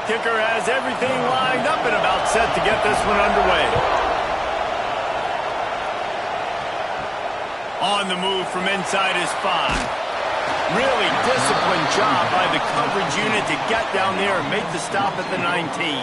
kicker has everything lined up and about set to get this one underway. On the move from inside his 5. Really disciplined job by the coverage unit to get down there and make the stop at the 19.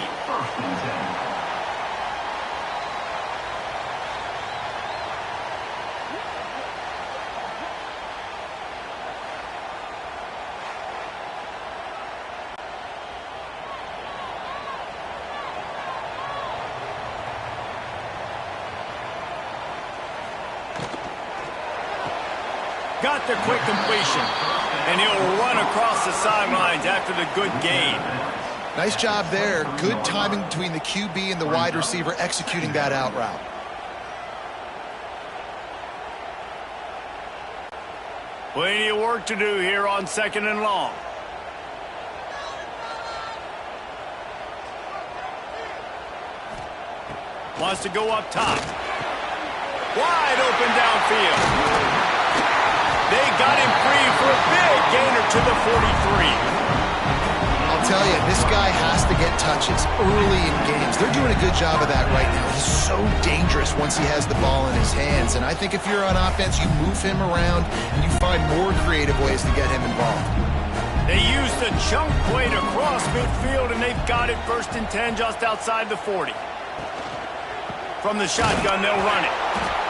Got the quick completion. And he'll run across the sidelines after the good gain. Nice job there. Good timing between the QB and the wide receiver executing that out route. Plenty of work to do here on 2nd and long. Wants to go up top. Wide open downfield. They got him free for a big gainer to the 43. I'll tell you, this guy has to get touches early in games. They're doing a good job of that right now. He's so dangerous once he has the ball in his hands. And I think if you're on offense, you move him around and you find more creative ways to get him involved. They used the chunk play to cross midfield, and they've got it 1st and 10 just outside the 40. From the shotgun, they'll run it.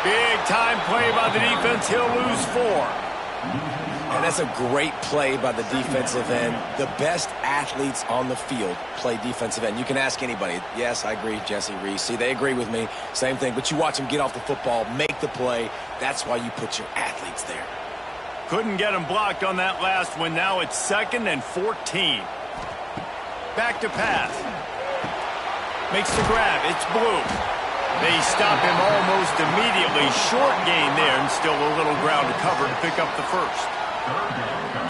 Big time play by the defense. He'll lose 4. And that's a great play by the defensive end. The best athletes on the field play defensive end. You can ask anybody. Yes, I agree, Jesse Reese. See, they agree with me. Same thing. But you watch them get off the football, make the play. That's why you put your athletes there. Couldn't get him blocked on that last one. Now it's 2nd and 14. Back to pass. Makes the grab. It's Blue. They stop him almost immediately. Short gain there, and still a little ground to cover to pick up the 1st.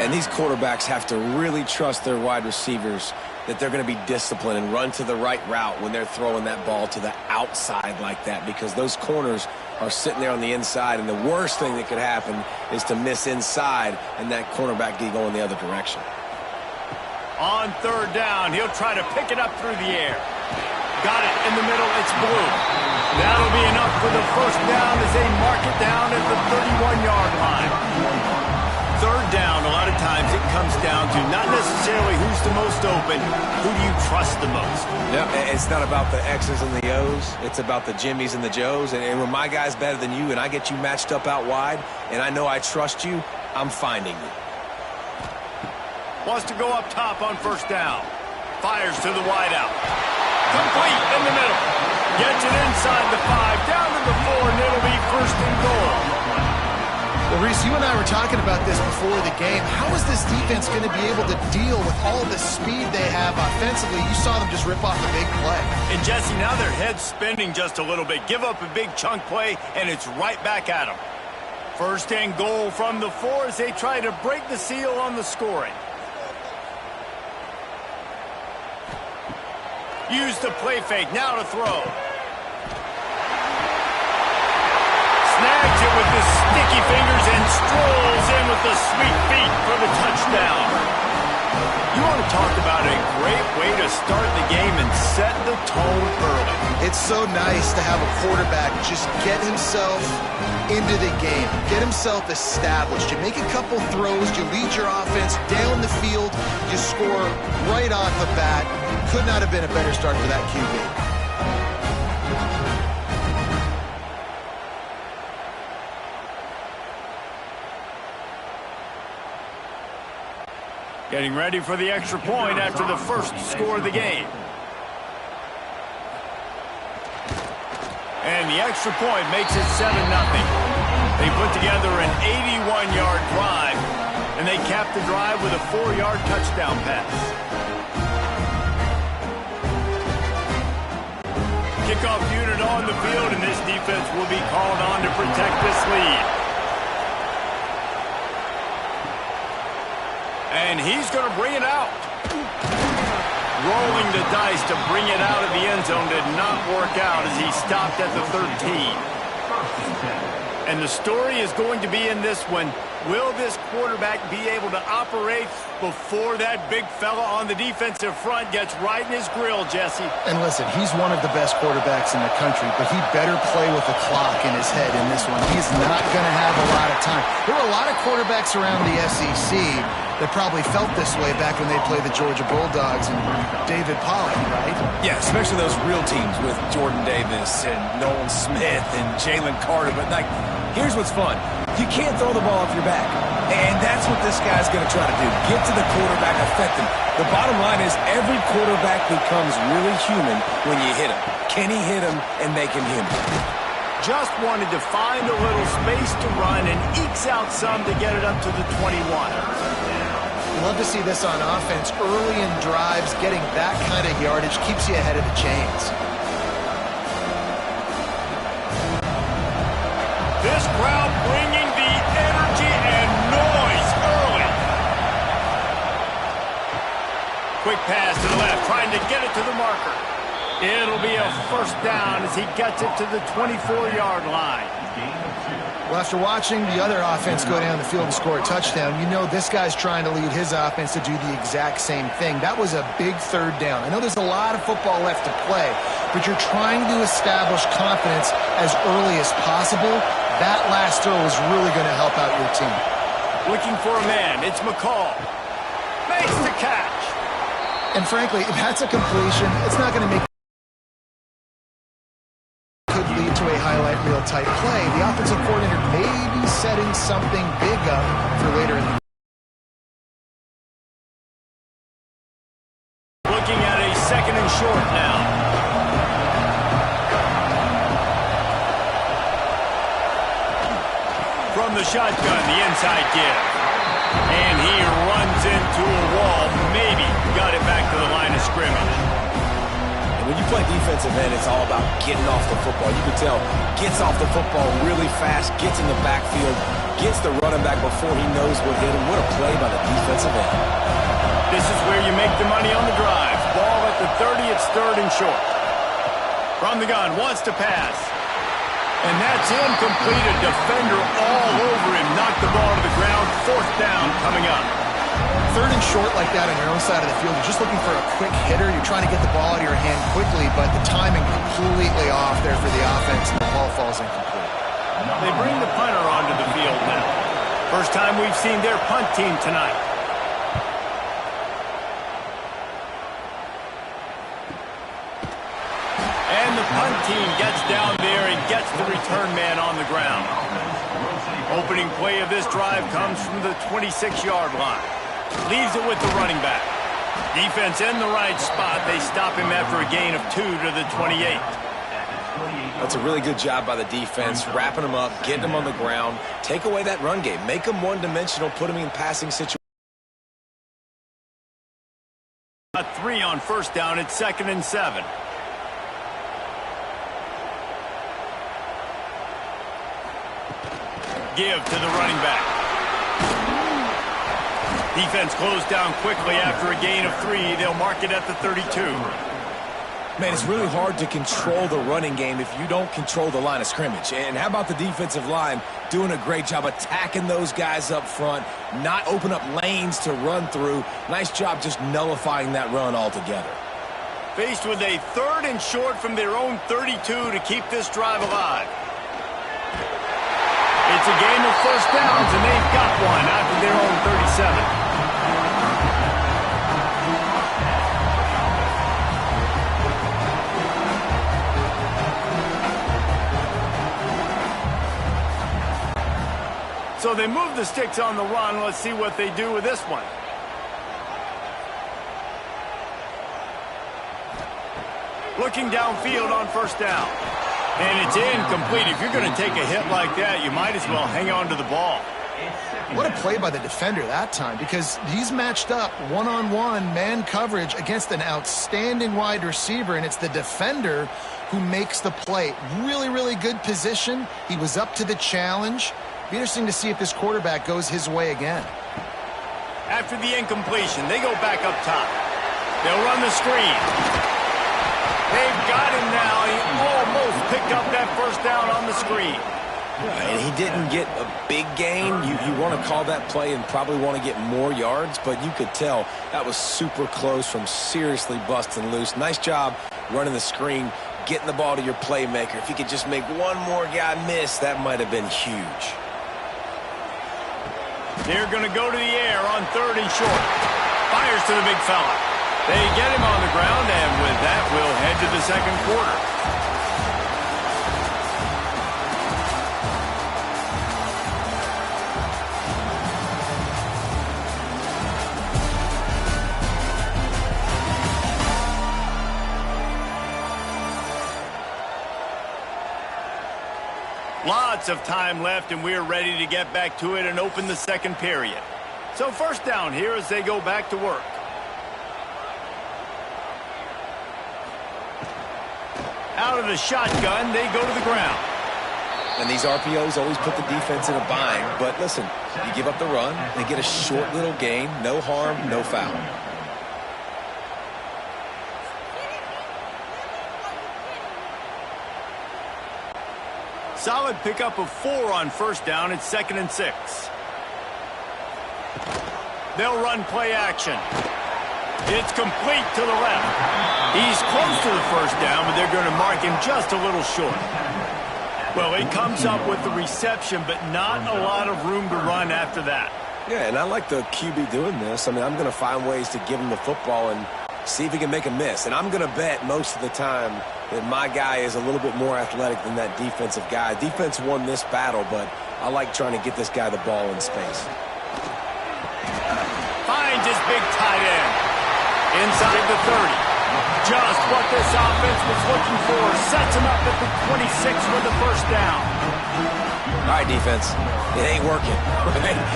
And these quarterbacks have to really trust their wide receivers that they're going to be disciplined and run to the right route when they're throwing that ball to the outside like that, because those corners are sitting there on the inside, and the worst thing that could happen is to miss inside and that cornerback get going the other direction. On 3rd down, he'll try to pick it up through the air. Got it in the middle. It's Blue. That'll be enough for the 1st down as they mark it down at the 31-yard line. 3rd down, a lot of times it comes down to not necessarily who's the most open, who do you trust the most? Yep, it's not about the X's and the O's. It's about the Jimmies and the Joes. And when my guy's better than you and I get you matched up out wide and I know I trust you, I'm finding you. Wants to go up top on 1st down. Fires to the wideout. Complete in the middle. Gets it inside the 5, down to the 4, and it'll be 1st and goal. Well, Reese, you and I were talking about this before the game. How is this defense going to be able to deal with all the speed they have offensively? You saw them just rip off a big play. And, Jesse, now their head's spinning just a little bit. Give up a big chunk play, and it's right back at them. 1st and goal from the 4 as they try to break the seal on the scoring. Use the play fake, now to throw. Snags it with the sticky fingers and strolls in with the sweet feet for the touchdown. You want to talk about a great way to start the game and set the tone early. It's so nice to have a quarterback just get himself into the game, get himself established. You make a couple throws, you lead your offense down the field, you score right off the bat. Could not have been a better start for that QB. Getting ready for the extra point after the 1st score of the game. And the extra point makes it 7-0. They put together an 81-yard drive, and they cap the drive with a 4-yard touchdown pass. Kickoff unit on the field, and this defense will be called on to protect this lead. And he's going to bring it out. Rolling the dice to bring it out of the end zone did not work out as he stopped at the 13. And the story is going to be in this one, Will this quarterback be able to operate before that big fella on the defensive front gets right in his grill, Jesse? And listen, he's one of the best quarterbacks in the country, but he better play with the clock in his head in this one. He's not going to have a lot of time. There were a lot of quarterbacks around the SEC that probably felt this way back when they played the Georgia Bulldogs and David Pollock, right? Yeah, especially those real teams with Jordan Davis and Nolan Smith and Jalen Carter. But, like, here's what's fun. You can't throw the ball off your back. And that's what this guy's going to try to do. Get to the quarterback, affect him. The bottom line is every quarterback becomes really human when you hit him. Can he hit him and make him human? Just wanted to find a little space to run and ekes out some to get it up to the 21. You love to see this on offense. Early in drives, getting that kind of yardage keeps you ahead of the chains. This crowd bringing the energy and noise early. Quick pass to the left, trying to get it to the marker. It'll be a first down as he gets it to the 24-yard line. Well, after watching the other offense go down the field and score a touchdown, you know this guy's trying to lead his offense to do the exact same thing. That was a big third down. I know there's a lot of football left to play, but you're trying to establish confidence as early as possible. That last throw is really going to help out your team. Looking for a man. It's McCall. Makes the catch. And frankly, if that's a completion, it's not going to make could lead to a highlight reel type play. The offensive coordinator may be setting something big up for later in the game. Looking at a second and short now. From the shotgun, the inside give. And he runs into a wall. Maybe got it back to the line of scrimmage. When you play defensive end, it's all about getting off the football. You can tell, gets off the football really fast, gets in the backfield, gets the running back before he knows what hit him. What a play by the defensive end. This is where you make the money on the drive. Ball at the 30, it's third and short. From the gun, wants to pass. And that's incomplete. A defender all over him. Knocked the ball to the ground. Fourth down coming up. Third and short like that on your own side of the field, you're just looking for a quick hitter. You're trying to get the ball out of your hand quickly, but the timing completely off there for the offense, and the ball falls incomplete. They bring the punter onto the field now. First time we've seen their punt team tonight. And the punt team gets down there and gets the return man on the ground. Opening play of this drive comes from the 26-yard line. Leaves it with the running back. Defense in the right spot. They stop him after a gain of 2 to the 28. That's a really good job by the defense, wrapping him up, getting him on the ground. Take away that run game. Make him one-dimensional, put him in passing situations. 3 on first down. It's 2nd and 7. Give to the running back. Defense closed down quickly after a gain of 3. They'll mark it at the 32. Man, it's really hard to control the running game if you don't control the line of scrimmage. And how about the defensive line doing a great job attacking those guys up front, not open up lanes to run through. Nice job just nullifying that run altogether. Faced with a third and short from their own 32 to keep this drive alive. It's a game of first downs, and they've got one after their own 37. So they move the sticks on the run. Let's see what they do with this one. Looking downfield on first down. And it's incomplete. If you're going to take a hit like that, you might as well hang on to the ball. What a play by the defender that time, because he's matched up one-on-one man coverage against an outstanding wide receiver, and it's the defender who makes the play. Really, really good position. He was up to the challenge. Be interesting to see if this quarterback goes his way again. After the incompletion, they go back up top. They'll run the screen. They've got him now. He almost picked up that first down on the screen. And he didn't get a big gain. You want to call that play and probably want to get more yards, but you could tell that was super close from seriously busting loose. Nice job running the screen, getting the ball to your playmaker. If you could just make one more guy miss, that might have been huge. They're going to go to the air on 3rd and short. Fires to the big fella. They get him on the ground, and with that, we'll head to the second quarter. Lots of time left, and we're ready to get back to it and open the second period. So first down here as they go back to work. Out of the shotgun, they go to the ground. And these RPOs always put the defense in a bind. But listen, you give up the run, they get a short little gain, no harm, no foul. Solid pickup of 4 on first down. It's 2nd and 6. They'll run play action. It's complete to the left. He's close to the first down, but they're going to mark him just a little short. Well, he comes up with the reception, but not a lot of room to run after that. Yeah, and I like the QB doing this. I mean, I'm going to find ways to give him the football and see if he can make a miss. And I'm going to bet most of the time that my guy is a little bit more athletic than that defensive guy. Defense won this battle, but I like trying to get this guy the ball in space. Finds his big tight end. Inside the 30. Just what this offense was looking for. Sets him up at the 26 for the first down. All right, defense. It ain't working.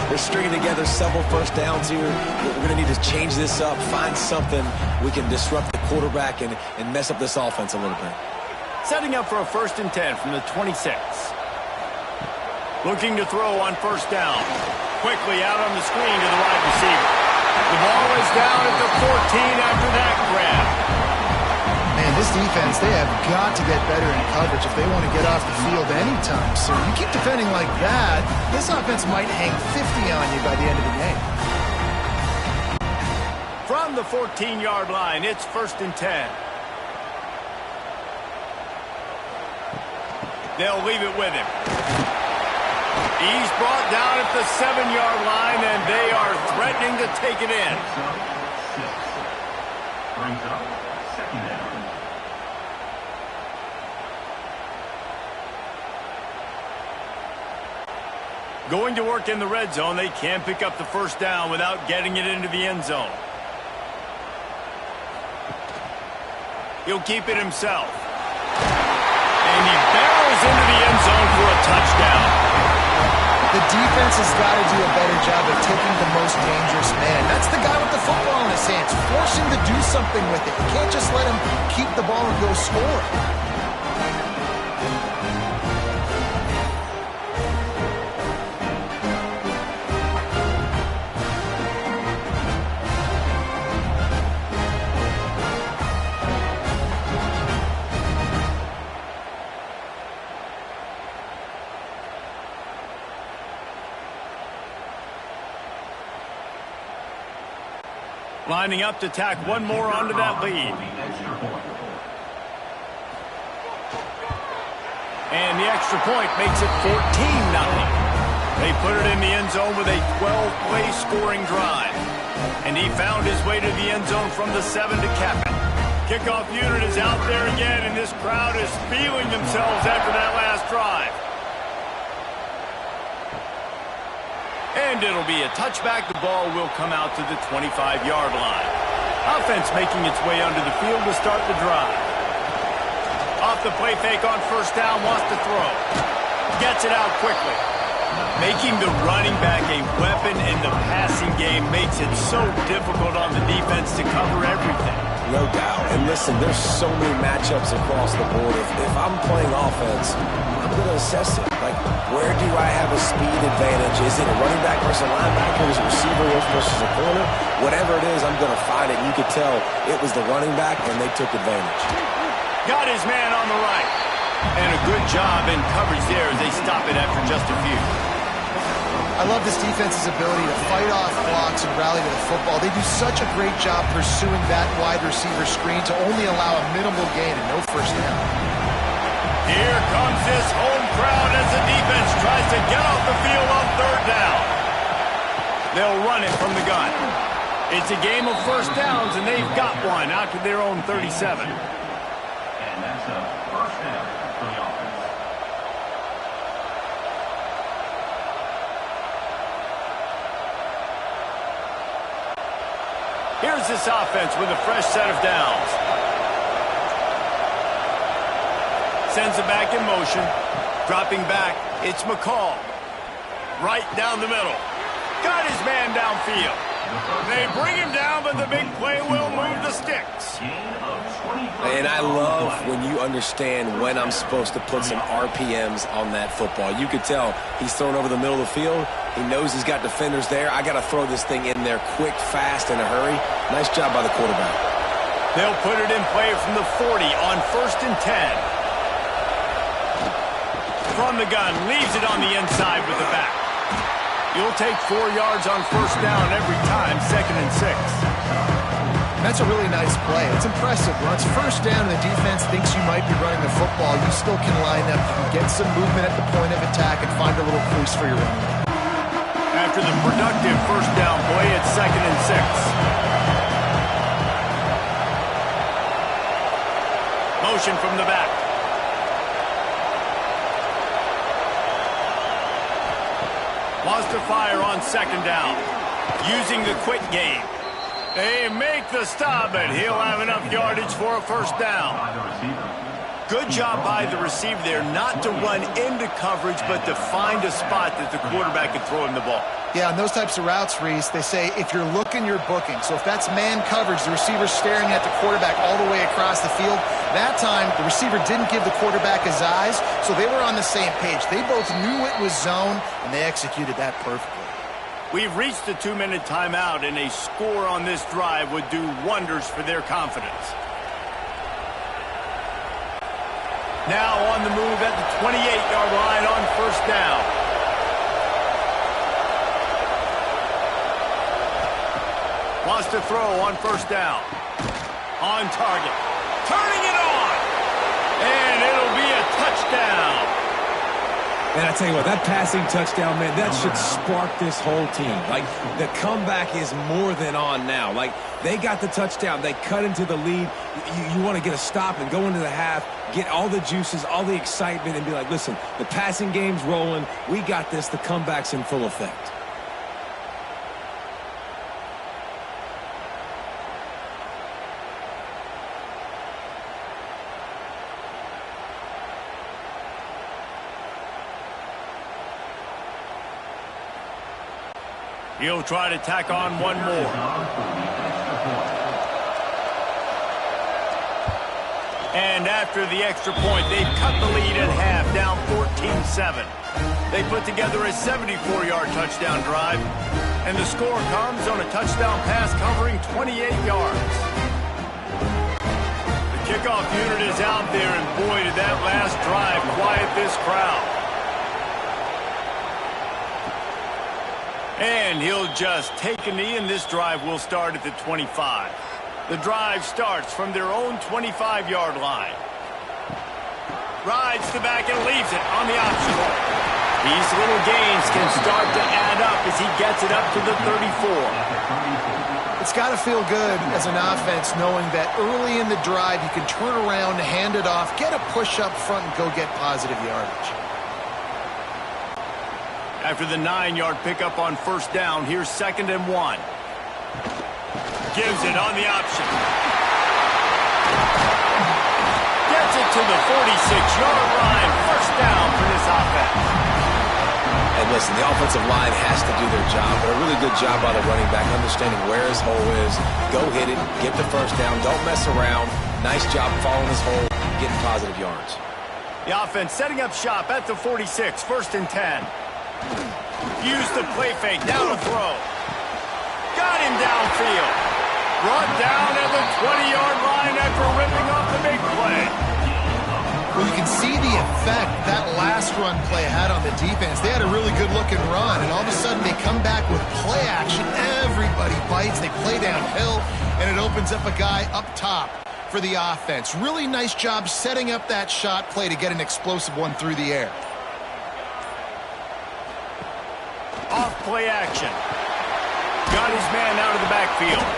We're stringing together several first downs here. We're going to need to change this up, find something we can disrupt the quarterback and mess up this offense a little bit. Setting up for a 1st and 10 from the 26. Looking to throw on first down. Quickly out on the screen to the wide receiver. The ball is down at the 14 after that grab. Man, this defense, they have got to get better in coverage if they want to get off the field anytime soon. You keep defending like that, this offense might hang 50 on you by the end of the game. From the 14-yard line, it's 1st and 10. They'll leave it with him. He's brought down at the 7-yard line, and they are threatening to take it in. Brings up 2nd down. Going to work in the red zone, they can pick up the first down without getting it into the end zone. He'll keep it himself. And he barrels into the end zone for a touchdown. The defense has got to do a better job of taking the most dangerous man. That's the guy with the football in his hands. Force him to do something with it. You can't just let him keep the ball and go score. Lining up to tack one more onto that lead. And the extra point makes it 14-0. They put it in the end zone with a 12-play scoring drive. And he found his way to the end zone from the 7 to cap it. Kickoff unit is out there again, and this crowd is feeling themselves after that last drive. And it'll be a touchback. The ball will come out to the 25-yard line. Offense making its way onto the field to start the drive. Off the play fake on first down, wants to throw. Gets it out quickly. Making the running back a weapon in the passing game makes it so difficult on the defense to cover everything. No doubt. And listen, there's so many matchups across the board. If I'm playing offense, I'm going to assess it. Like, where do I have a speed advantage? Is it a running back versus a linebacker? Is it a receiver versus a corner? Whatever it is, I'm going to find it. And you could tell it was the running back, and they took advantage. Got his man on the right. And a good job in coverage there as they stop it after just a few. I love this defense's ability to fight off blocks and rally to the football. They do such a great job pursuing that wide receiver screen to only allow a minimal gain and no first down. Here comes this home crowd as the defense tries to get off the field on third down. They'll run it from the gun. It's a game of first downs, and they've got one out to their own 37. And that's a first down for the offense. Here's this offense with a fresh set of downs. Sends it back in motion. Dropping back, it's McCall. Right down the middle. Got his man downfield. They bring him down, but the big play will move the sticks. And I love when you understand when I'm supposed to put some RPMs on that football. You could tell he's thrown over the middle of the field. He knows he's got defenders there. I got to throw this thing in there quick, fast, in a hurry. Nice job by the quarterback. They'll put it in play from the 40 on 1st and 10. From the gun, leaves it on the inside with the back. You'll take 4 yards on first down every time, 2nd and 6. That's a really nice play. It's impressive. Once first down and the defense thinks you might be running the football, you still can line up. You can get some movement at the point of attack and find a little crease for your running back. After the productive first down play, it's 2nd and 6. Motion from the back. Wants to fire on 2nd down. Using the quick game. They make the stop, but he'll have enough yardage for a first down. Good job by the receiver there, not to run into coverage, but to find a spot that the quarterback can throw him the ball. Yeah, on those types of routes, Reese, they say if you're looking, you're booking. So if that's man coverage, the receiver's staring at the quarterback all the way across the field. That time, the receiver didn't give the quarterback his eyes, so they were on the same page. They both knew it was zone, and they executed that perfectly. We've reached the 2-minute timeout, and a score on this drive would do wonders for their confidence. Now on the move at the 28-yard line on first down. Wants to throw on first down. On target. Turning it on. And it'll be a touchdown. And I tell you what, that passing touchdown, man, that should spark this whole team. Like, the comeback is more than on now. Like, they got the touchdown. They cut into the lead. You want to get a stop and go into the half, get all the juices, all the excitement, and be like, listen, the passing game's rolling. We got this. The comeback's in full effect. He'll try to tack on one more. And after the extra point, they've cut the lead at half, down 14-7. They put together a 74-yard touchdown drive, and the score comes on a touchdown pass covering 28 yards. The kickoff unit is out there, and boy, did that last drive quiet this crowd. And he'll just take a knee, and this drive will start at the 25. The drive starts from their own 25-yard line. Rides the back and leaves it on the option. These little gains can start to add up as he gets it up to the 34. It's got to feel good as an offense knowing that early in the drive you can turn around, hand it off, get a push up front, and go get positive yardage. After the 9-yard pickup on first down, here's 2nd and 1. Gives it on the option. Gets it to the 46-yard line. First down for this offense. And listen, the offensive line has to do their job, but a really good job by the running back, understanding where his hole is. Go hit it, get the first down, don't mess around. Nice job following his hole, getting positive yards. The offense setting up shop at the 46, 1st and 10. Use the play fake, down the throw. Got him downfield. Brought down at the 20-yard line after ripping off the big play. Well, you can see the effect that last run play had on the defense. They had a really good-looking run, and all of a sudden they come back with play action. Everybody bites. They play downhill, and it opens up a guy up top for the offense. Really nice job setting up that shot play to get an explosive one through the air. Off play action. Got his man out of the backfield.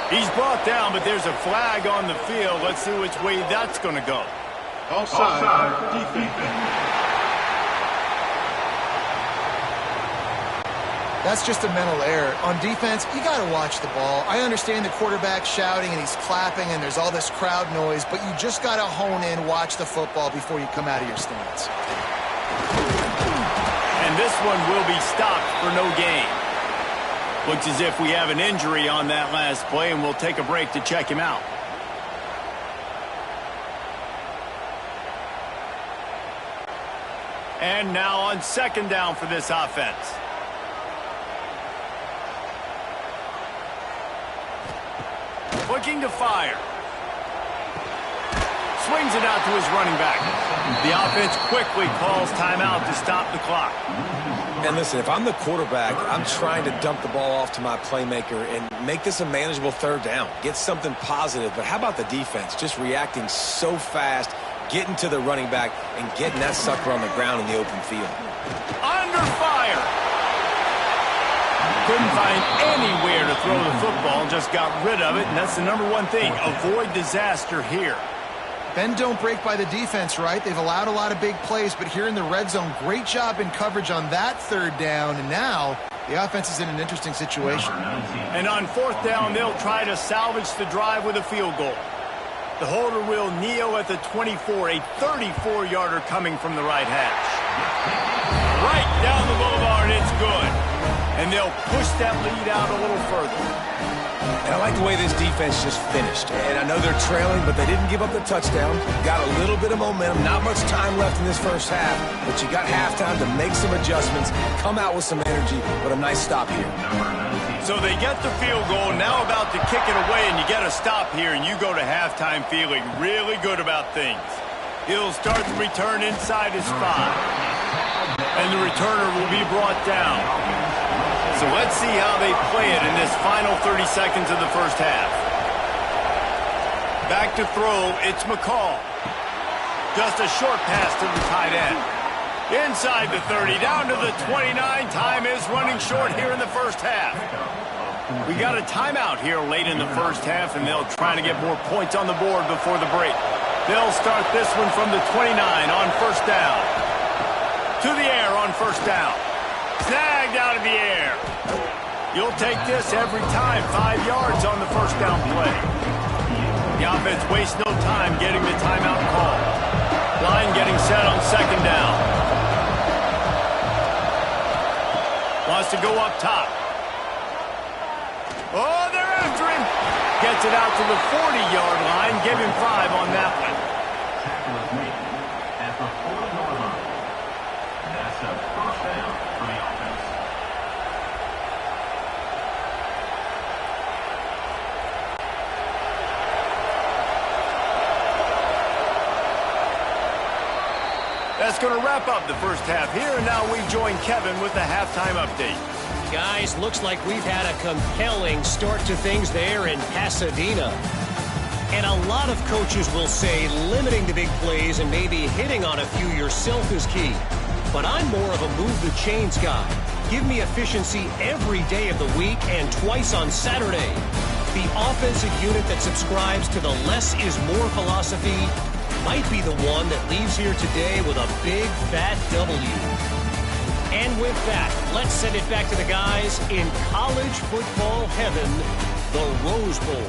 He's brought down, but there's a flag on the field. Let's see which way that's going to go. Offside, defense. That's just a mental error. On defense, you got to watch the ball. I understand the quarterback shouting and he's clapping and there's all this crowd noise, but you just got to hone in, watch the football before you come out of your stance. And this one will be stopped for no gain. Looks as if we have an injury on that last play, and we'll take a break to check him out. And now on second down for this offense. Looking to fire. Swings it out to his running back. The offense quickly calls timeout to stop the clock. And listen, if I'm the quarterback, I'm trying to dump the ball off to my playmaker and make this a manageable third down. Get something positive. But how about the defense? Just reacting so fast, getting to the running back, and getting that sucker on the ground in the open field. Under fire. Couldn't find anywhere to throw the football, just got rid of it, and that's the number one thing. Avoid disaster here. Bend don't break by the defense, right? They've allowed a lot of big plays, but here in the red zone, great job in coverage on that third down, and now the offense is in an interesting situation. And on fourth down, they'll try to salvage the drive with a field goal. The holder will kneel at the 24, a 34-yarder coming from the right hash. Right down the boulevard, it's good. And they'll push that lead out a little further. And I like the way this defense just finished. And I know they're trailing, but they didn't give up the touchdown. Got a little bit of momentum. Not much time left in this first half, but you got halftime to make some adjustments, come out with some energy, but a nice stop here. So they get the field goal, now about to kick it away, and you get a stop here, and you go to halftime feeling really good about things. He'll start the return inside his 5. And the returner will be brought down. So let's see how they play it in this final 30 seconds of the first half. Back to throw, it's McCall. Just a short pass to the tight end. Inside the 30, down to the 29. Time is running short here in the first half. We got a timeout here late in the first half, and they'll try to get more points on the board before the break. They'll start this one from the 29 on first down. To the air on first down. Snagged out of the air. You'll take this every time. 5 yards on the first down play. The offense wastes no time getting the timeout call. Line getting set on second down. Wants to go up top. Oh, they're after him. Gets it out to the 40-yard line. Give him 5 on that one. Tackle is made at the 40-yard line. That's a first down for the offense. That's going to wrap up the first half here, and now we join Kevin with the halftime update. Guys, looks like we've had a compelling start to things there in Pasadena. And a lot of coaches will say limiting the big plays and maybe hitting on a few yourself is key. But I'm more of a move the chains guy. Give me efficiency every day of the week and twice on Saturday. The offensive unit that subscribes to the less is more philosophy might be the one that leaves here today with a big fat W. And with that, let's send it back to the guys in college football heaven, the Rose Bowl.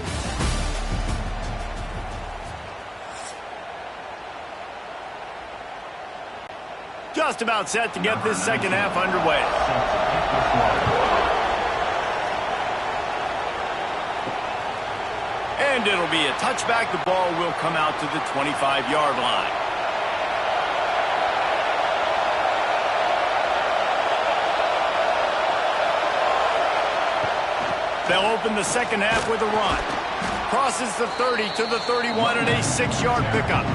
Just about set to get this second half underway. And it'll be a touchback. The ball will come out to the 25-yard line. They'll open the second half with a run. Crosses the 30 to the 31 and a 6-yard pickup.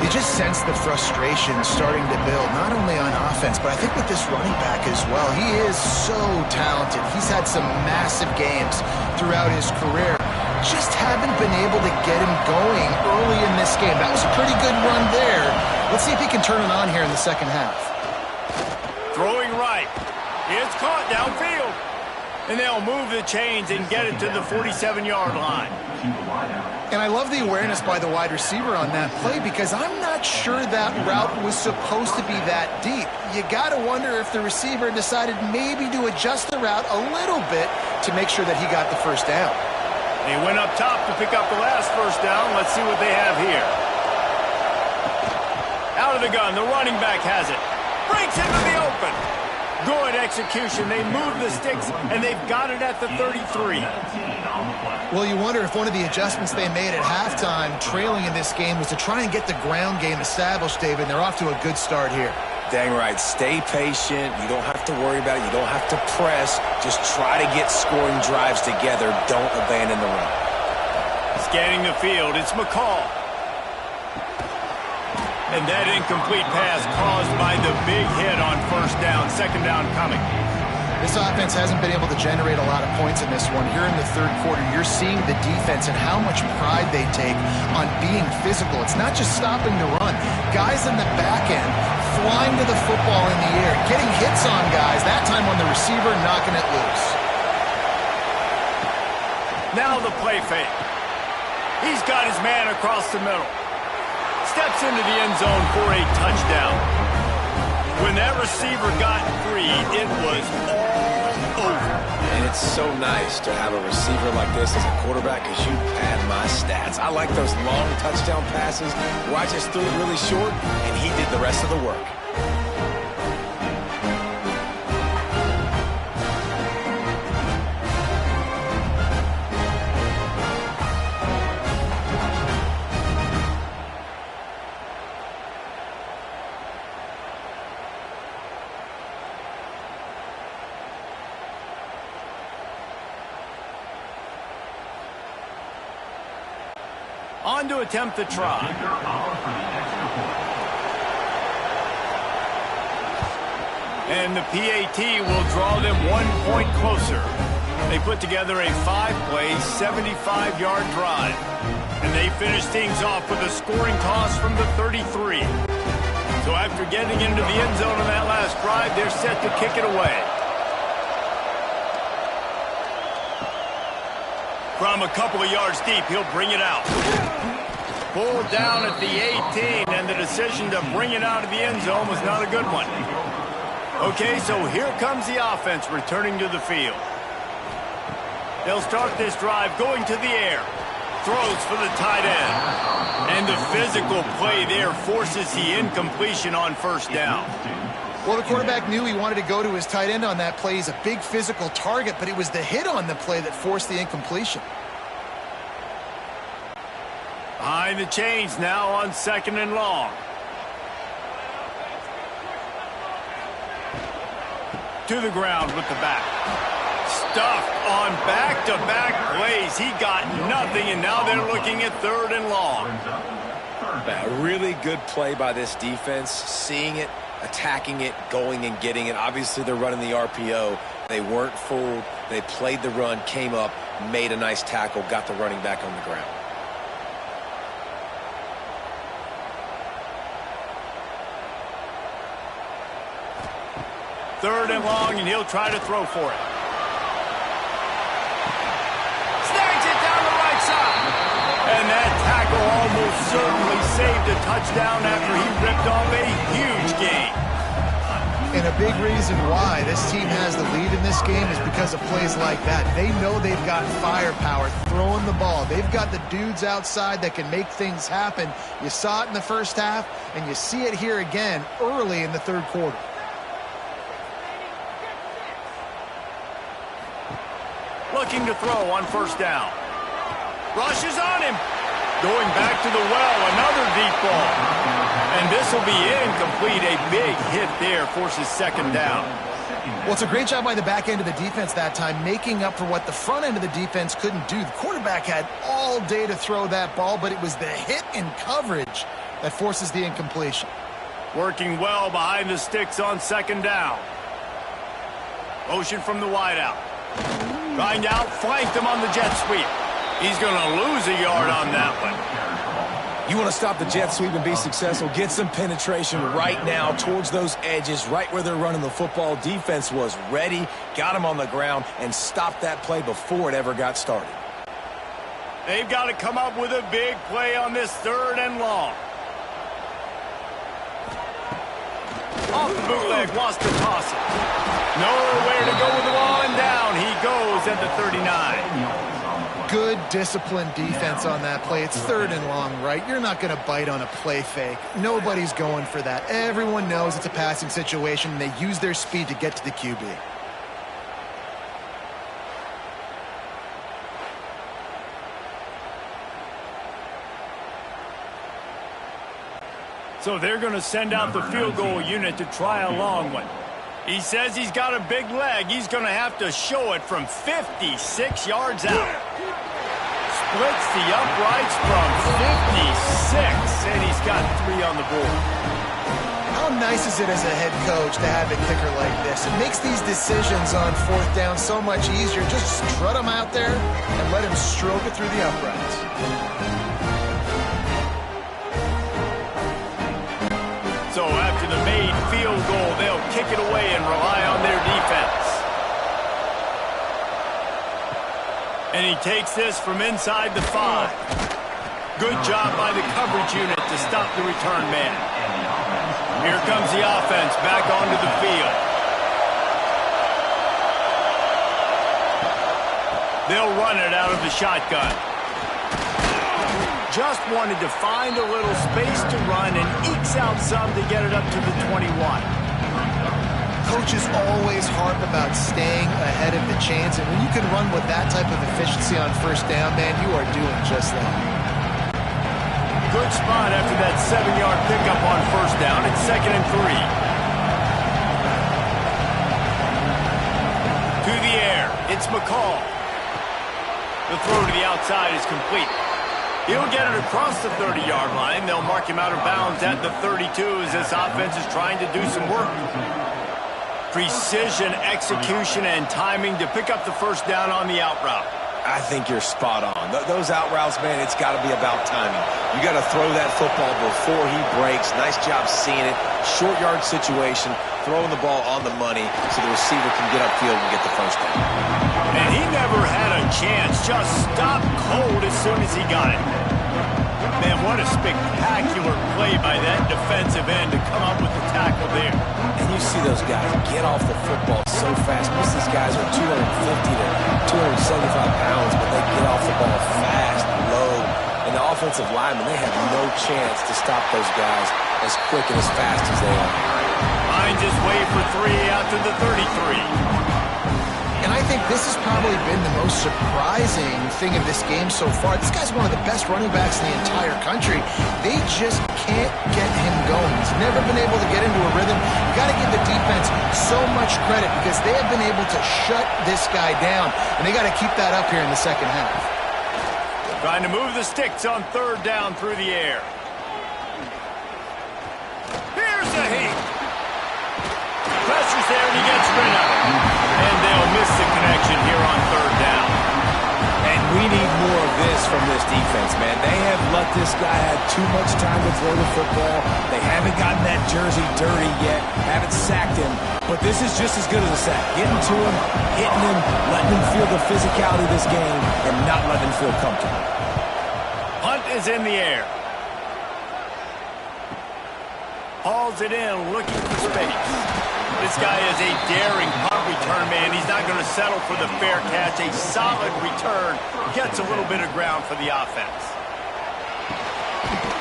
You just sense the frustration starting to build, not only on offense, but I think with this running back as well. He is so talented. He's had some massive games throughout his career. Just haven't been able to get him going early in this game. That was a pretty good run there. Let's see if he can turn it on here in the second half. Throwing right. It's caught downfield. And they'll move the chains and get it to the 47-yard line. And I love the awareness by the wide receiver on that play because I'm not sure that route was supposed to be that deep. You got to wonder if the receiver decided maybe to adjust the route a little bit to make sure that he got the first down. They went up top to pick up the last first down. Let's see what they have here. Out of the gun, the running back has it. Breaks into the open. Good execution. They move the sticks, and they've got it at the 33. Well, you wonder if one of the adjustments they made at halftime, trailing in this game, was to try and get the ground game established, David. They're off to a good start here. Dang right. Stay patient. You don't have to worry about it. You don't have to press. Just try to get scoring drives together. Don't abandon the run. Scanning the field, it's McCall. And that incomplete pass caused by the big hit on first down. Second down coming. This offense hasn't been able to generate a lot of points in this one. Here in the third quarter, you're seeing the defense and how much pride they take on being physical. It's not just stopping to run. Guys in the back end flying to the football in the air, getting hits on guys, that time on the receiver, knocking it loose. Now the play fake. He's got his man across the middle. Steps into the end zone for a touchdown. When that receiver got free, it was all over. And it's so nice to have a receiver like this as a quarterback because you pad my stats. I like those long touchdown passes where I just threw it really short and he did the rest of the work. On to attempt the try. And the PAT will draw them 1 point closer. They put together a 5-play, 75-yard drive. And they finish things off with a scoring toss from the 33. So after getting into the end zone on that last drive, they're set to kick it away. From a couple of yards deep, he'll bring it out. Pulled down at the 18, and the decision to bring it out of the end zone was not a good one. Okay, so here comes the offense returning to the field. They'll start this drive going to the air. Throws for the tight end. And the physical play there forces the incompletion on first down. Well, the quarterback knew he wanted to go to his tight end on that play. He's a big physical target, but it was the hit on the play that forced the incompletion. Behind the chains now on 2nd and long. To the ground with the back. Stuffed on back-to-back plays. He got nothing, and now they're looking at 3rd and long. A really good play by this defense, seeing it, attacking it, going and getting it. Obviously, they're running the RPO. They weren't fooled. They played the run, came up, made a nice tackle, got the running back on the ground. Third and long, and he'll try to throw for it. Snags it down the right side. And that tackle almost certainly saved a touchdown after he ripped off a huge gain. And a big reason why this team has the lead in this game is because of plays like that. They know they've got firepower throwing the ball. They've got the dudes outside that can make things happen. You saw it in the first half, and you see it here again early in the third quarter. Looking to throw on first down. Rushes on him. Going back to the well, another deep ball. And this will be incomplete. A big hit there forces 2nd down. Well, it's a great job by the back end of the defense that time, making up for what the front end of the defense couldn't do. The quarterback had all day to throw that ball, but it was the hit in coverage That forces the incompletion. Working well behind the sticks on second down. Motion from the wideout. Grind out, flanked him on the jet sweep. He's going to lose a yard on that one. You want to stop the jet sweep and be successful, get some penetration right now towards those edges, right where they're running the football. Defense was ready, got him on the ground, and stopped that play before it ever got started. They've got to come up with a big play on this 3rd and long. Off the bootleg, wants to toss it. Nowhere to go with the ball, and down he goes at the 39. Good disciplined defense on that play. It's 3rd and long, right? You're not going to bite on a play fake. Nobody's going for that. Everyone knows it's a passing situation, and they use their speed to get to the QB. So they're going to send out the field goal unit to try a long one. He says he's got a big leg. He's going to have to show it from 56 yards out. Splits the uprights from 56, and he's got 3 on the board. How nice is it as a head coach to have a kicker like this? It makes these decisions on 4th down so much easier. Just strut him out there and let him stroke it through the uprights. So after the made field goal, they'll kick it away and rely on their defense. And he takes this from inside the 5. Good job by the coverage unit to stop the return man. Here comes the offense back onto the field. They'll run it out of the shotgun. Just wanted to find a little space to run and ekes out some to get it up to the 21. Coaches always harp about staying ahead of the chains, and when you can run with that type of efficiency on 1st down, man, you are doing just that. Good spot after that 7-yard pickup on 1st down. It's 2nd and 3. To the air, it's McCall. The throw to the outside is complete. He'll get it across the 30-yard line. They'll mark him out of bounds at the 32 as this offense is trying to do some work. Precision, execution, and timing to pick up the 1st down on the out route. I think you're spot on. Those out routes, man, it's got to be about timing. You got to throw that football before he breaks. Nice job seeing it. Short yard situation, throwing the ball on the money so the receiver can get upfield and get the 1st down. And he never had a chance. Just stopped cold as soon as he got it. Man, what a spectacular play by that defensive end to come up with the tackle there. And you see those guys get off the football so fast. Most of these guys are 250 to 275 pounds, but they get off the ball fast, low. And the offensive linemen, they have no chance to stop those guys as quick and as fast as they are. Line just way for 3 out to the 33. And I think this has probably been the most surprising thing of this game so far. This guy's one of the best running backs in the entire country. They just can't get him going. He's never been able to get into a rhythm. You got to give the defense so much credit because they have been able to shut this guy down. And they got to keep that up here in the 2nd half. Trying to move the sticks on 3rd down through the air. Here's a heat. Pressure's there and he gets rid of it. And they'll miss the connection here on 3rd down. And we need more of this from this defense, man. They have let this guy have too much time to throw the football. They haven't gotten that jersey dirty yet, haven't sacked him. But this is just as good as a sack. Getting to him, hitting him, letting him feel the physicality of this game, and not letting him feel comfortable. Hunt is in the air. Hauls it in, looking for space. This guy is a daring punt return man. He's not going to settle for the fair catch. A solid return. Gets a little bit of ground for the offense.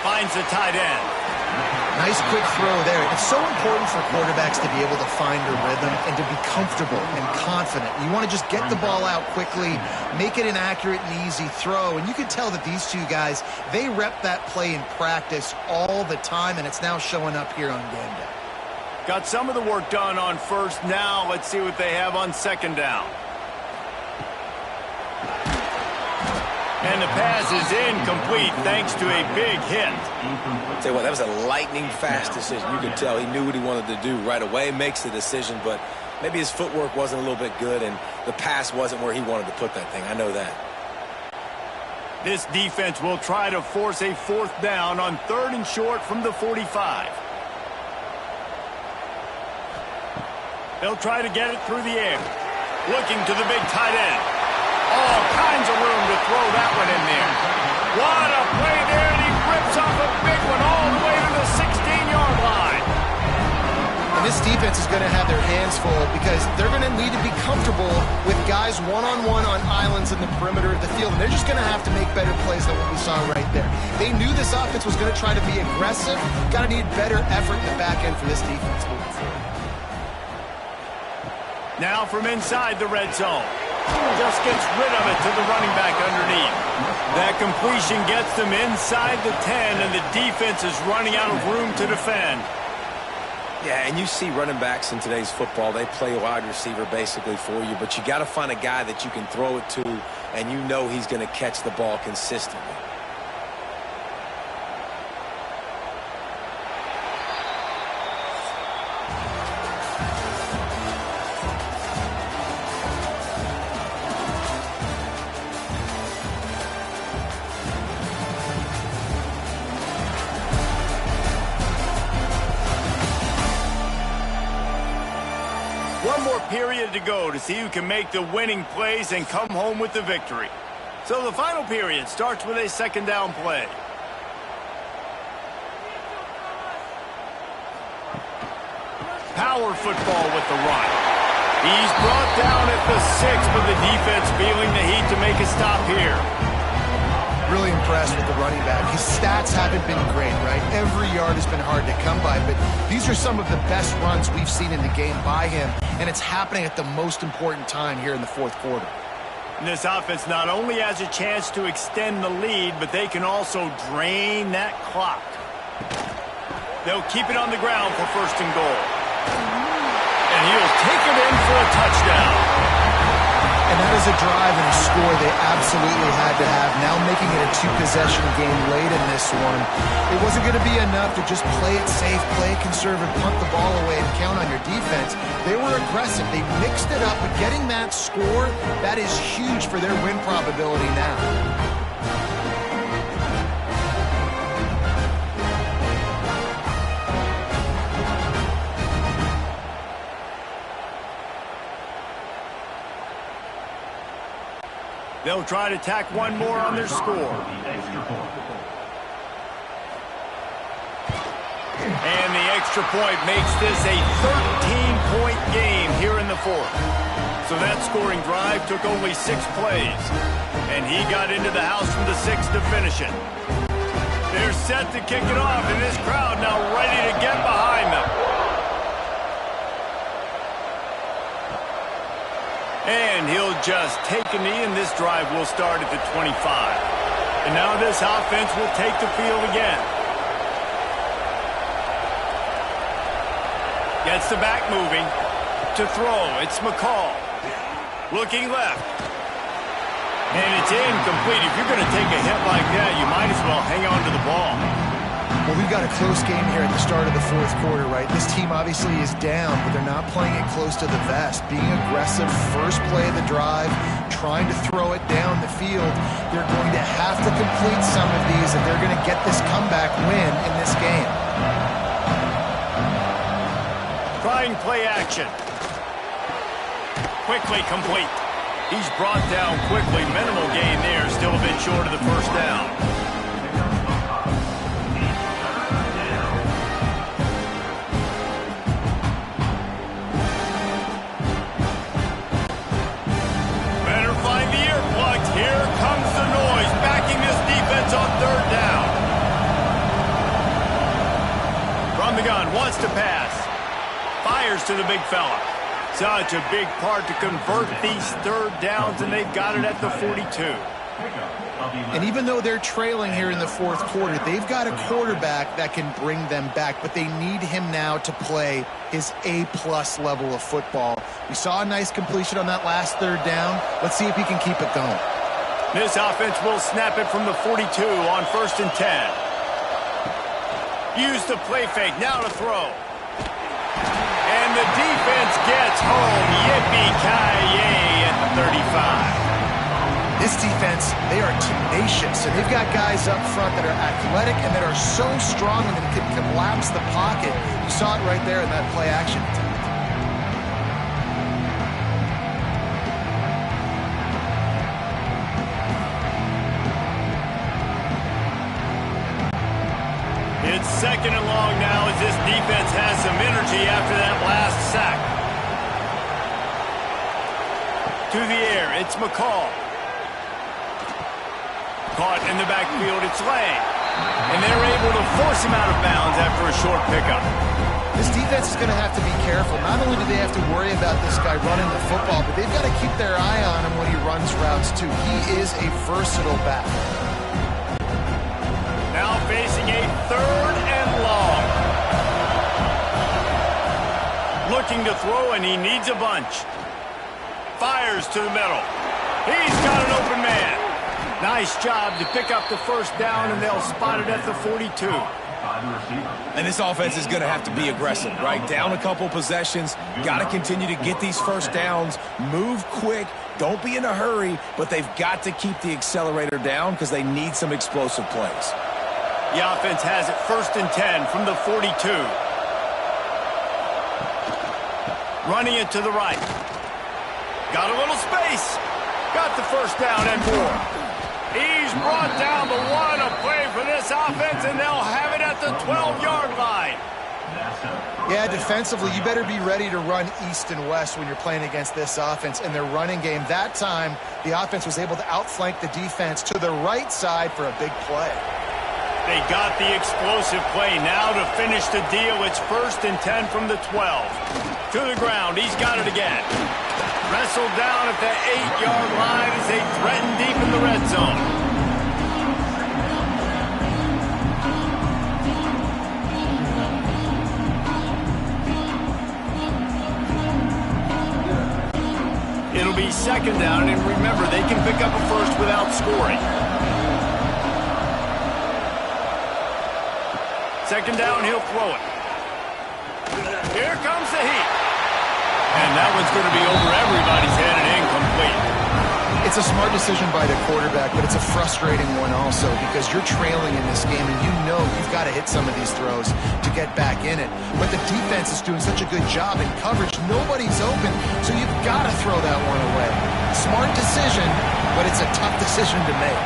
Finds the tight end. Nice quick throw there. It's so important for quarterbacks to be able to find a rhythm and to be comfortable and confident. You want to just get the ball out quickly, make it an accurate and easy throw. And you can tell that these 2 guys, they rep that play in practice all the time, and it's now showing up here on game day. Got some of the work done on 1st. Now let's see what they have on 2nd down. And the pass is incomplete thanks to a big hit. Tell you what, that was a lightning-fast decision. You could tell he knew what he wanted to do right away, makes the decision, but maybe his footwork wasn't a little bit good, and the pass wasn't where he wanted to put that thing. I know that. This defense will try to force a 4th down on 3rd and short from the 45. They'll try to get it through the air. Looking to the big tight end. All kinds of room to throw that one in there. What a play there, and he rips off a big one all the way to the 16-yard line. This defense is going to have their hands full because they're going to need to be comfortable with guys one-on-one on islands in the perimeter of the field. And they're just going to have to make better plays than what we saw right there. They knew this offense was going to try to be aggressive. Got to need better effort in the back end for this defense moving forward. Now from inside the red zone. Just gets rid of it to the running back underneath. That completion gets them inside the 10, and the defense is running out of room to defend. Yeah, and you see running backs in today's football, they play wide receiver basically for you, but you got to find a guy that you can throw it to, and you know he's going to catch the ball consistently. One more period to go to see who can make the winning plays and come home with the victory. So the final period starts with a 2nd down play. Power football with the run. He's brought down at the 6, but the defense feeling the heat to make a stop here. Really impressed with the running back. His stats haven't been great, right? Every yard has been hard to come by, but these are some of the best runs we've seen in the game by him, and it's happening at the most important time here in the 4th quarter. And this offense not only has a chance to extend the lead, but they can also drain that clock. They'll keep it on the ground for 1st and goal. And he'll take it in for a touchdown. And that is a drive and a score they absolutely had to have. Now making it a 2-possession game late in this one. It wasn't going to be enough to just play it safe, play it conservative, punt the ball away, and count on your defense. They were aggressive. They mixed it up, but getting that score, that is huge for their win probability now. They'll try to tack one more on their score. And the extra point makes this a 13-point game here in the 4th. So that scoring drive took only 6 plays. And he got into the house from the 6 to finish it. They're set to kick it off, and this crowd now ready to get behind them. And he'll just take a knee, and this drive will start at the 25. And now this offense will take the field again. Gets the back moving. To throw, it's McCall. Looking left. And it's incomplete. If you're going to take a hit like that, you might as well hang on to the ball. Well, we've got a close game here at the start of the 4th quarter, right? This team obviously is down, but they're not playing it close to the vest. Being aggressive, first play of the drive, trying to throw it down the field. They're going to have to complete some of these if they're going to get this comeback win in this game. Trying play action. Quickly complete. He's brought down quickly. Minimal gain there. Still a bit short of the 1st down. Better find the earplugs. Here comes the noise. Backing this defense on 3rd down. From the gun. Wants to pass. Fires to the big fella. Such a big part to convert these 3rd downs, and they've got it at the 42. And even though they're trailing here in the 4th quarter, they've got a quarterback that can bring them back, but they need him now to play his A-plus level of football. We saw a nice completion on that last 3rd down. Let's see if he can keep it going. This offense will snap it from the 42 on 1st and 10. Use the play fake, now to throw. And the defense gets home. Yippee-ki-yay at the 35. This defense, they are tenacious, and they've got guys up front that are athletic and that are so strong and that can collapse the pocket. You saw it right there in that play action. It's 2nd and long now as this defense has some energy after that last sack. To the air, it's McCall. Caught in the backfield, it's Lang. And they're able to force him out of bounds after a short pickup. This defense is going to have to be careful. Not only do they have to worry about this guy running the football, but they've got to keep their eye on him when he runs routes too. He is a versatile back. Now facing a 3rd and long. Looking to throw, and he needs a bunch. Fires to the middle. He's got an open man. Nice job to pick up the 1st down, and they'll spot it at the 42. And this offense is going to have to be aggressive, right? Down a couple possessions, got to continue to get these 1st downs, move quick, don't be in a hurry, but they've got to keep the accelerator down because they need some explosive plays. The offense has it 1st and 10 from the 42. Running it to the right. Got a little space. Got the 1st down and more. He's brought down the 1, a play for this offense, and they'll have it at the 12-yard line. Yeah, defensively, you better be ready to run east and west when you're playing against this offense and their running game. That time, the offense was able to outflank the defense to the right side for a big play. They got the explosive play. Now to finish the deal, it's 1st and 10 from the 12. To the ground, he's got it again. Wrestled down at the 8-yard line as they threaten deep in the red zone. It'll be 2nd down, and remember, they can pick up a 1st without scoring. 2nd down, he'll throw it. Here comes the heat. And that one's going to be over everybody's head and incomplete. It's a smart decision by the quarterback, but it's a frustrating one also because you're trailing in this game and you know you've got to hit some of these throws to get back in it. But the defense is doing such a good job in coverage. Nobody's open, so you've got to throw that one away. Smart decision, but it's a tough decision to make.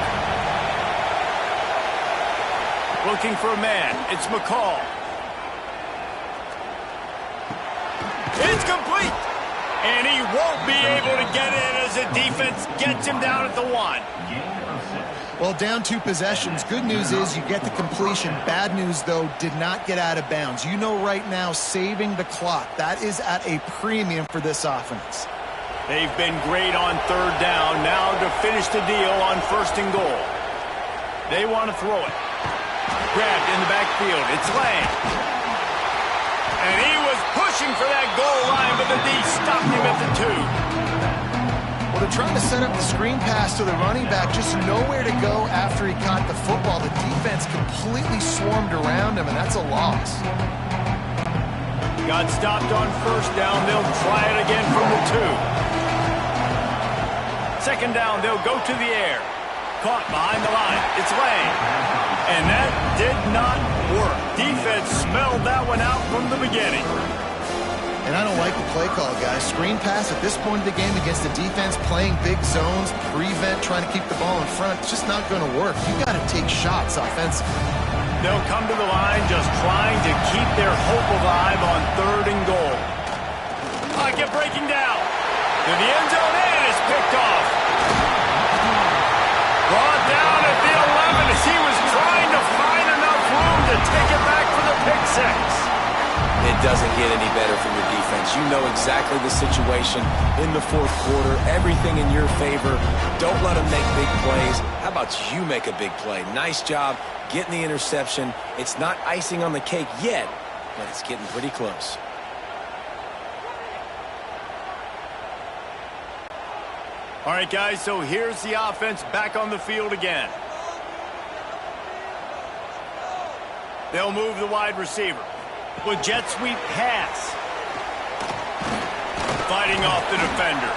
Looking for a man. It's McCall. It's complete. And he won't be able to get in as the defense gets him down at the 1. Well, down 2 possessions. Good news is you get the completion. Bad news, though, did not get out of bounds. You know right now, saving the clock. That is at a premium for this offense. They've been great on 3rd down. Now to finish the deal on 1st and goal. They want to throw it. Grabbed in the backfield. It's Lang. And he was pushing for that goal line, but the D stopped him at the 2. Well, they're trying to set up the screen pass to the running back, just nowhere to go after he caught the football. The defense completely swarmed around him, and that's a loss. Got stopped on 1st down. They'll try it again from the 2. 2nd down, they'll go to the air. Caught behind the line. It's Lang. And that did not work. Defense smelled that one out from the beginning. And I don't like the play call, guys. Screen pass at this point of the game against the defense, playing big zones, prevent, trying to keep the ball in front. It's just not going to work. You got to take shots offensively. They'll come to the line just trying to keep their hope alive on 3rd and goal. Pocket breaking down. To the end zone, and it's picked off. Brought down at the 11 as he was trying to find enough room to take it back for the pick 6. It doesn't get any better for your defense. You know exactly the situation in the 4th quarter. Everything in your favor. Don't let them make big plays. How about you make a big play? Nice job getting the interception. It's not icing on the cake yet, but it's getting pretty close. All right, guys, so here's the offense back on the field again. They'll move the wide receiver. With jet sweep pass. Fighting off the defender.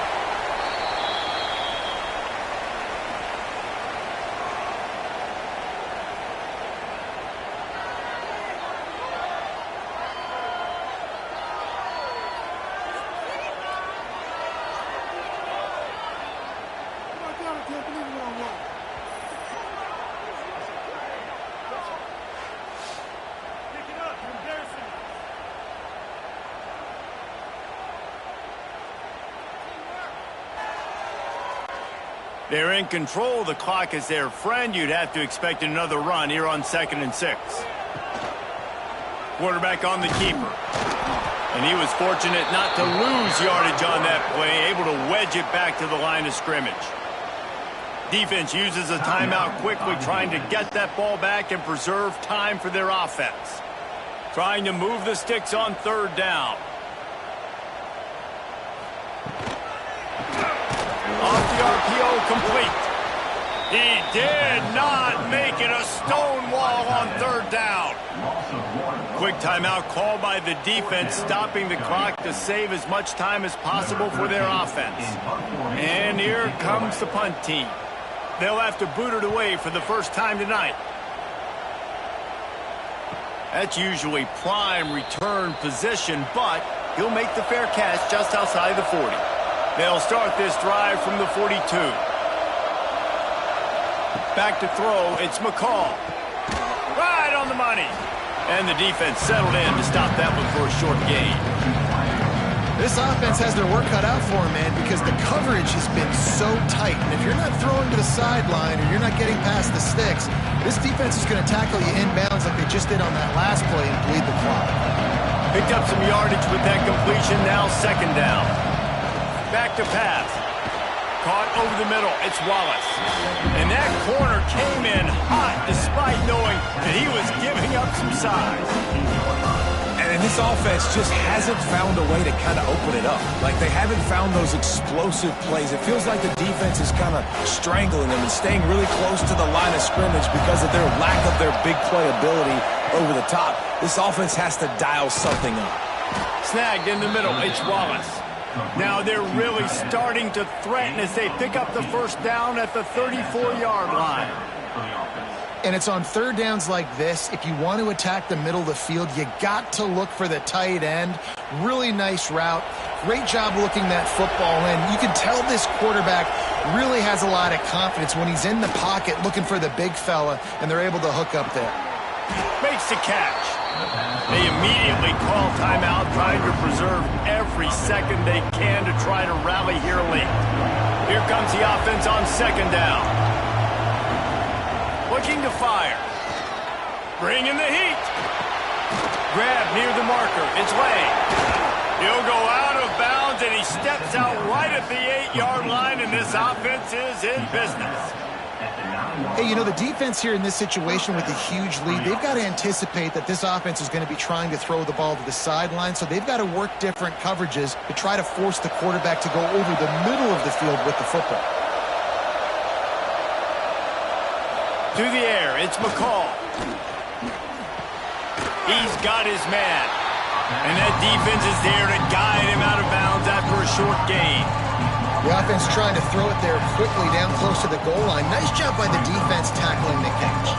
They're in control. The clock is their friend. You'd have to expect another run here on 2nd and 6. Quarterback on the keeper. And he was fortunate not to lose yardage on that play, able to wedge it back to the line of scrimmage. Defense uses a timeout quickly, trying to get that ball back and preserve time for their offense. Trying to move the sticks on 3rd down. Off the RPO, complete. He did not make it a stone wall on 3rd down. Quick timeout called by the defense, stopping the clock to save as much time as possible for their offense. And here comes the punt team. They'll have to boot it away for the first time tonight. That's usually prime return position, but he'll make the fair catch just outside the 40. They'll start this drive from the 42. Back to throw, it's McCall. Right on the money. And the defense settled in to stop that one for a short gain. This offense has their work cut out for them, man, because the coverage has been so tight. And if you're not throwing to the sideline or you're not getting past the sticks, this defense is going to tackle you inbounds like they just did on that last play and bleed the clock. Picked up some yardage with that completion, now 2nd down. Back to pass. Caught over the middle. It's Wallace. And that corner came in hot despite knowing that he was giving up some size. And this offense just hasn't found a way to kind of open it up. Like, they haven't found those explosive plays. It feels like the defense is kind of strangling them and staying really close to the line of scrimmage because of their lack of their big play ability over the top. This offense has to dial something up. Snagged in the middle. It's Wallace. Now they're really starting to threaten as they pick up the first down at the 34-yard line. And it's on 3rd downs like this. If you want to attack the middle of the field, you got to look for the tight end. Really nice route. Great job looking that football in. You can tell this quarterback really has a lot of confidence when he's in the pocket looking for the big fella, and they're able to hook up there. Makes the catch. They immediately call timeout, trying to preserve every second they can to try to rally here late. Here comes the offense on 2nd down. Looking to fire. Bringing the heat. Grab near the marker. It's Lang. He'll go out of bounds, and he steps out right at the 8-yard line, and this offense is in business. Hey, you know, the defense here in this situation with a huge lead, they've got to anticipate that this offense is going to be trying to throw the ball to the sideline, so they've got to work different coverages to try to force the quarterback to go over the middle of the field with the football. To the air, it's McCall. He's got his man. And that defense is there to guide him out of bounds after a short gain. The offense trying to throw it there quickly down close to the goal line. Nice job by the defense tackling the catch.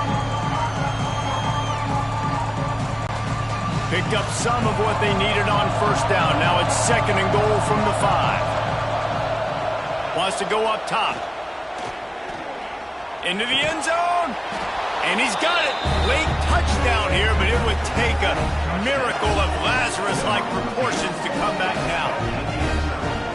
Picked up some of what they needed on 1st down. Now it's 2nd and goal from the 5. Wants to go up top. Into the end zone. And he's got it. Late touchdown here, but it would take a miracle of Lazarus-like proportions to come back now.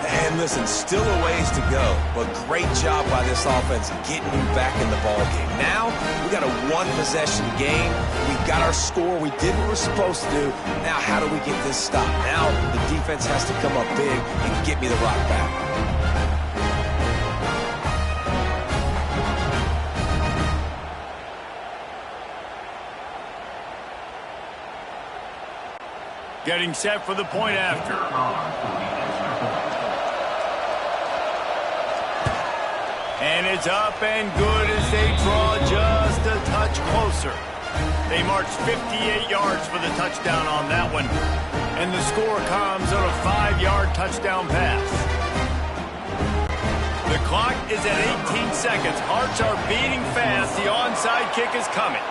And listen, still a ways to go, but great job by this offense getting you back in the ball game. Now, we got a one-possession game. We got our score. We did what we're supposed to do. Now, how do we get this stopped? Now, the defense has to come up big and get me the rock back. Getting set for the point after. And it's up and good as they draw just a touch closer. They marched 58 yards for the touchdown on that one. And the score comes on a 5-yard touchdown pass. The clock is at 18 seconds. Hearts are beating fast. The onside kick is coming.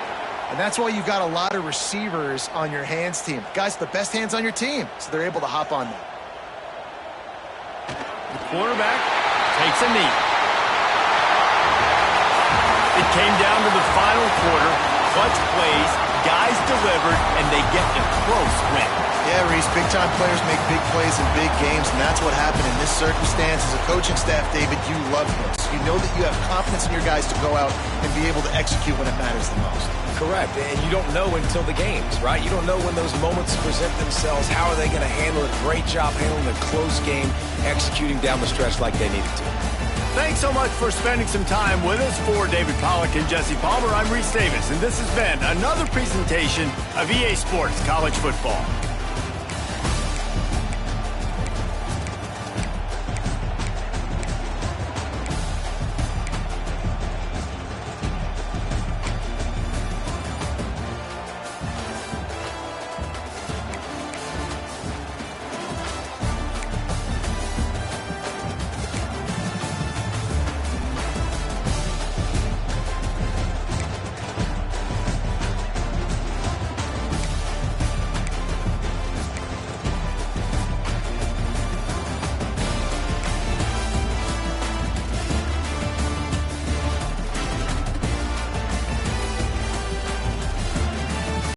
And that's why you've got a lot of receivers on your hands team. Guys, the best hands on your team, so they're able to hop on them. The quarterback takes a knee. It came down to the final quarter. Clutch plays, guys delivered, and they get a close win. Yeah, Reese, big-time players make big plays in big games, and that's what happened in this circumstance. As a coaching staff, David, you love this. You know that you have confidence in your guys to go out and be able to execute when it matters the most. Correct, and you don't know until the games, right? You don't know when those moments present themselves. How are they going to handle it? Great job handling a close game, executing down the stretch like they needed to. Thanks so much for spending some time with us. For David Pollack and Jesse Palmer, I'm Reese Davis, and this has been another presentation of EA Sports College Football.